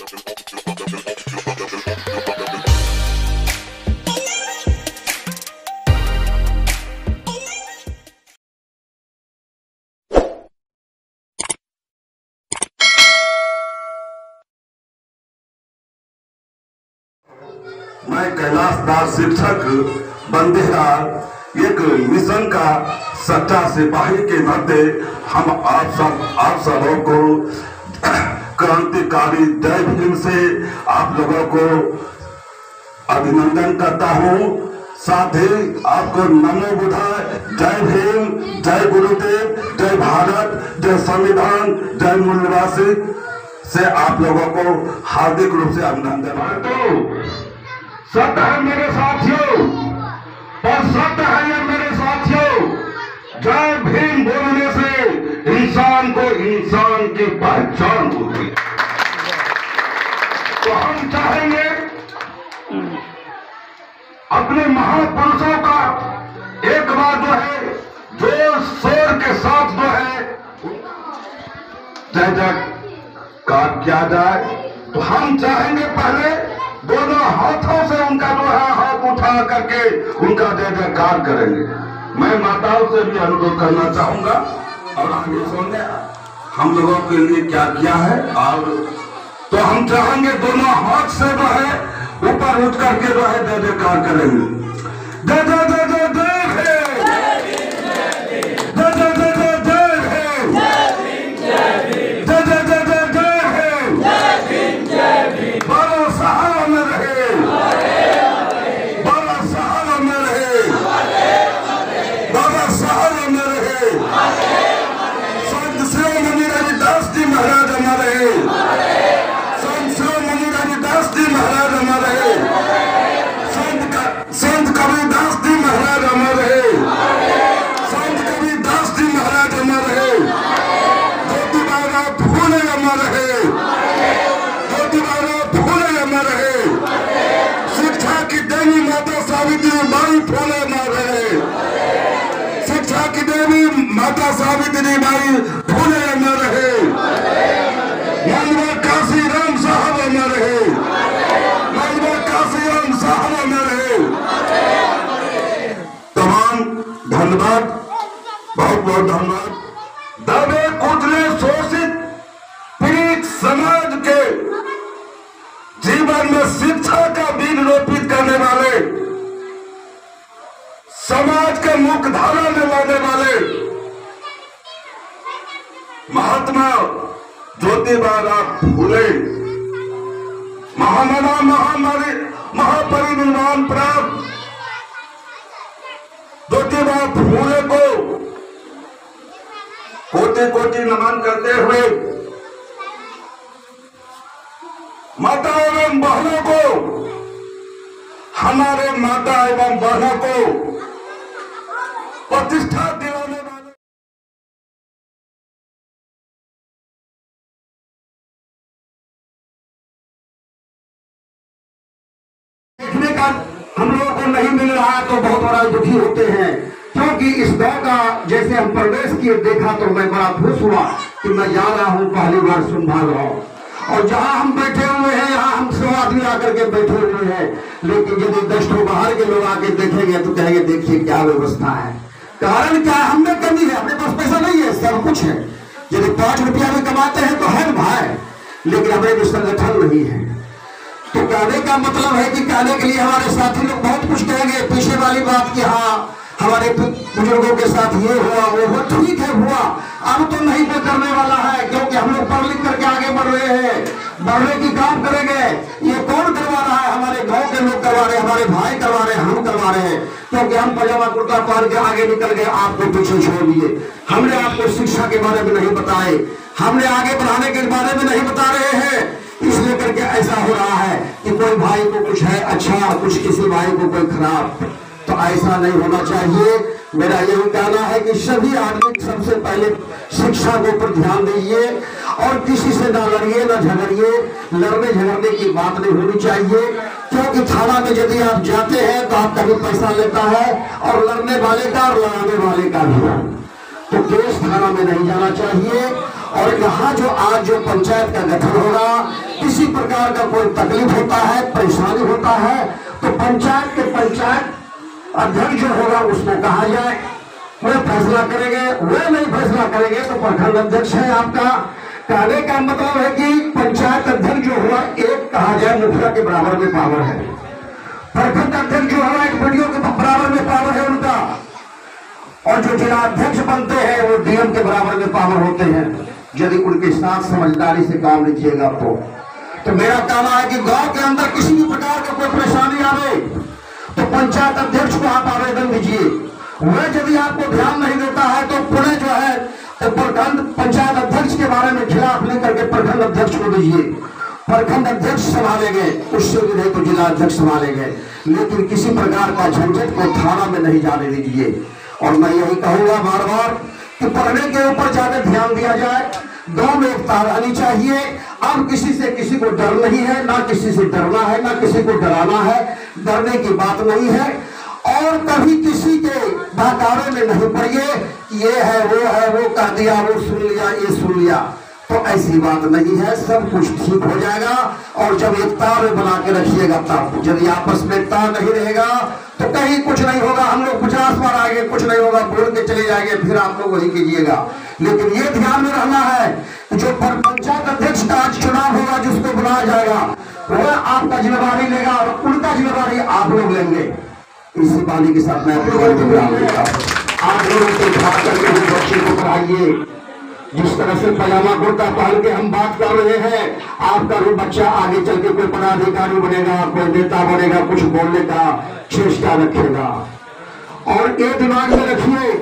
मैं कैलाश दास शिक्षक बंदेहार एक मिशन का सच्चा सिपाही के नाते हम आप सबों को क्रांतिकारी जय भीम से आप लोगों को अभिनंदन करता हूँ। साथ ही आपको नमो बुद्धाय, जय भीम, जय गुरुदेव, जय भारत, जय संविधान, जय मूल्यवासी से आप लोगों को हार्दिक रूप से अभिनंदन। सत्य है मेरे साथियों, और सत्य है ये मेरे साथियों, जय भीम बोलने से इंसान को इंसान की पहचान होती है। तो हम चाहेंगे अपने महापुरुषों का एक बार जो है जोर शोर के साथ जो है जय जयकार किया जाए। तो हम चाहेंगे पहले दोनों हाथों से उनका जो है हाथ उठा करके उनका जय जयकार करेंगे। मैं माताओं से भी अनुरोध करना चाहूंगा और आगे सुनने हम लोगों के लिए क्या किया है। और तो हम चाहेंगे दोनों हाथ से जो है ऊपर उठ करके जो है जय जयकार करेंगे। जय जय जय जय माता सावित्री बाई फूले न रहे, मनवा काशी राम साहब न रहे, मनवा काशी राम साहब न रहे। तमाम धन्यवाद, बहुत बहुत धन्यवाद। दबे कुचले शोषित पीड़ित समाज के जीवन में शिक्षा का बीज रोपित करने वाले, समाज के मुख्य धारा में लाने वाले महात्मा ज्योतिबा फूले महामना महापरिनिर्वाण प्राप्त ज्योतिबा फूले को कोटि कोटि नमन करते हुए माता एवं बहनों को, हमारे माता एवं बहनों को प्रतिष्ठा दिलाने वाले देखने का हम लोगों को नहीं मिल रहा है तो बहुत बड़ा दुखी होते हैं। क्योंकि इस दौर का जैसे हम प्रवेश किए देखा तो मैं बड़ा खुश हुआ कि मैं जा रहा हूँ पहली बार संभाल रहा हूँ। और जहाँ हम बैठे हुए हैं यहाँ हम 100 आदमी आकर के बैठे हुए हैं, लेकिन यदि 10 लोग बाहर के लोग आके देखेंगे तो कहेंगे देखिए क्या व्यवस्था है। कारण क्या है? हमें कमी है, अपने पास पैसा नहीं है, सब कुछ है। यदि 5 रुपया में कमाते हैं तो है भाई, लेकिन हमें भी संगठन नहीं है। तो कहने का मतलब है कि कहने के लिए हमारे साथी लोग बहुत कुछ कहेंगे पीछे वाली बात की, हाँ हमारे बुजुर्गों के साथ ये हुआ वो हुआ, ठीक है हुआ, अब तो नहीं पे करने वाला है। क्योंकि हम लोग पढ़ लिख करके आगे बढ़ रहे हैं, बढ़ने की काम करेंगे। ये कौन करवा रहा है? हमारे गांव के लोग करवा रहे हैं, हमारे भाई करवा रहे हैं, हम करवा रहे हैं। क्योंकि हम पजामा कुर्ता पहन के आगे निकल गए, आपको पीछे छोड़ दिए। हमने आपको शिक्षा के बारे में नहीं बताए, हमने आगे बढ़ाने के बारे में नहीं बता रहे हैं। इसलिए करके ऐसा हो रहा है कि कोई भाई को कुछ है अच्छा, कुछ किसी भाई को कोई खराब। तो ऐसा नहीं होना चाहिए। मेरा यही कहना है कि सभी आदमी सबसे पहले शिक्षा के ऊपर ध्यान दीजिए और किसी से ना लड़िए ना झगड़िए। लड़ने झगड़ने की बात नहीं होनी चाहिए। क्योंकि थाना में यदि आप जाते हैं तो आपका भी पैसा लेता है और लड़ने वाले का और लड़ाने वाले का भी। तो केस थाना में नहीं जाना चाहिए और यहाँ जो आज जो पंचायत का गठन होगा, किसी प्रकार का कोई तकलीफ होता है, परेशानी होता है, तो पंचायत अध्यक्ष जो होगा उसको कहा जाए, वो फैसला करेंगे। वो नहीं फैसला करेंगे तो प्रखंड अध्यक्ष है आपका। कहने का मतलब है कि पंचायत अध्यक्ष जो हुआ, एक कहा जाए मुखिया के बराबर में पावर है। प्रखंड अध्यक्ष जो हुआ, एक वीडियो के बराबर में पावर है उनका। और जो जिला अध्यक्ष बनते हैं वो डीएम के बराबर में पावर होते हैं, यदि उनके साथ समझदारी से काम लीजिएगा तो मेरा कहना है कि गांव के अंदर किसी भी प्रकार का कोई परेशानी आवे तो पंचायत अध्यक्ष को आप आवेदन दीजिए। वह यदि आपको ध्यान नहीं देता है तो पुणे जो है तो प्रखंड पंचायत अध्यक्ष के बारे में खिलाफ लेकर के प्रखंड अध्यक्ष को दीजिए। प्रखंड अध्यक्ष संभालेंगे, उससे भी नहीं तो जिला अध्यक्ष संभालेंगे, लेकिन किसी प्रकार का झंझट को थाना में नहीं जाने दीजिए। और मैं यही कहूंगा बार बार कि पढ़ने के ऊपर ज्यादा ध्यान दिया जाए। गांव में एकता रहनी चाहिए। अब किसी से किसी को डर नहीं है, ना किसी से डरना है, ना किसी को डराना है, डरने की बात नहीं है। और कभी किसी के बहकावे में नहीं पड़िए, ये है वो कह दिया, वो सुन लिया, ये सुन लिया, तो ऐसी बात नहीं है। सब कुछ ठीक हो जाएगा। और जब एकता में बना के रखिएगा, तब यदि आपस में एकता नहीं रहेगा तो कहीं कुछ नहीं होगा। हम लोग 50 बार आएंगे, कुछ नहीं होगा, बोल के चले जाएंगे, फिर आप लोग वही कीजिएगा। लेकिन ये ध्यान में रहना है कि जो पंचायत अध्यक्ष का आज चुनाव होगा, जिसको बुलाया जाएगा, वह आपका जिम्मेदारी लेगा और उनका जिम्मेदारी आप लोग लेंगे। इसी बानी के साथ मैं अपने आप लोगों से बात करके बच्चे को पढ़ाइए। जिस तरह से पजामा कुर्ता पहन के हम बात कर रहे हैं, आपका भी बच्चा आगे चल के कोई पदाधिकारी बनेगा, कोई नेता बनेगा, कुछ बोलने का चेष्टा रखेगा। और ये दिमाग में रखिए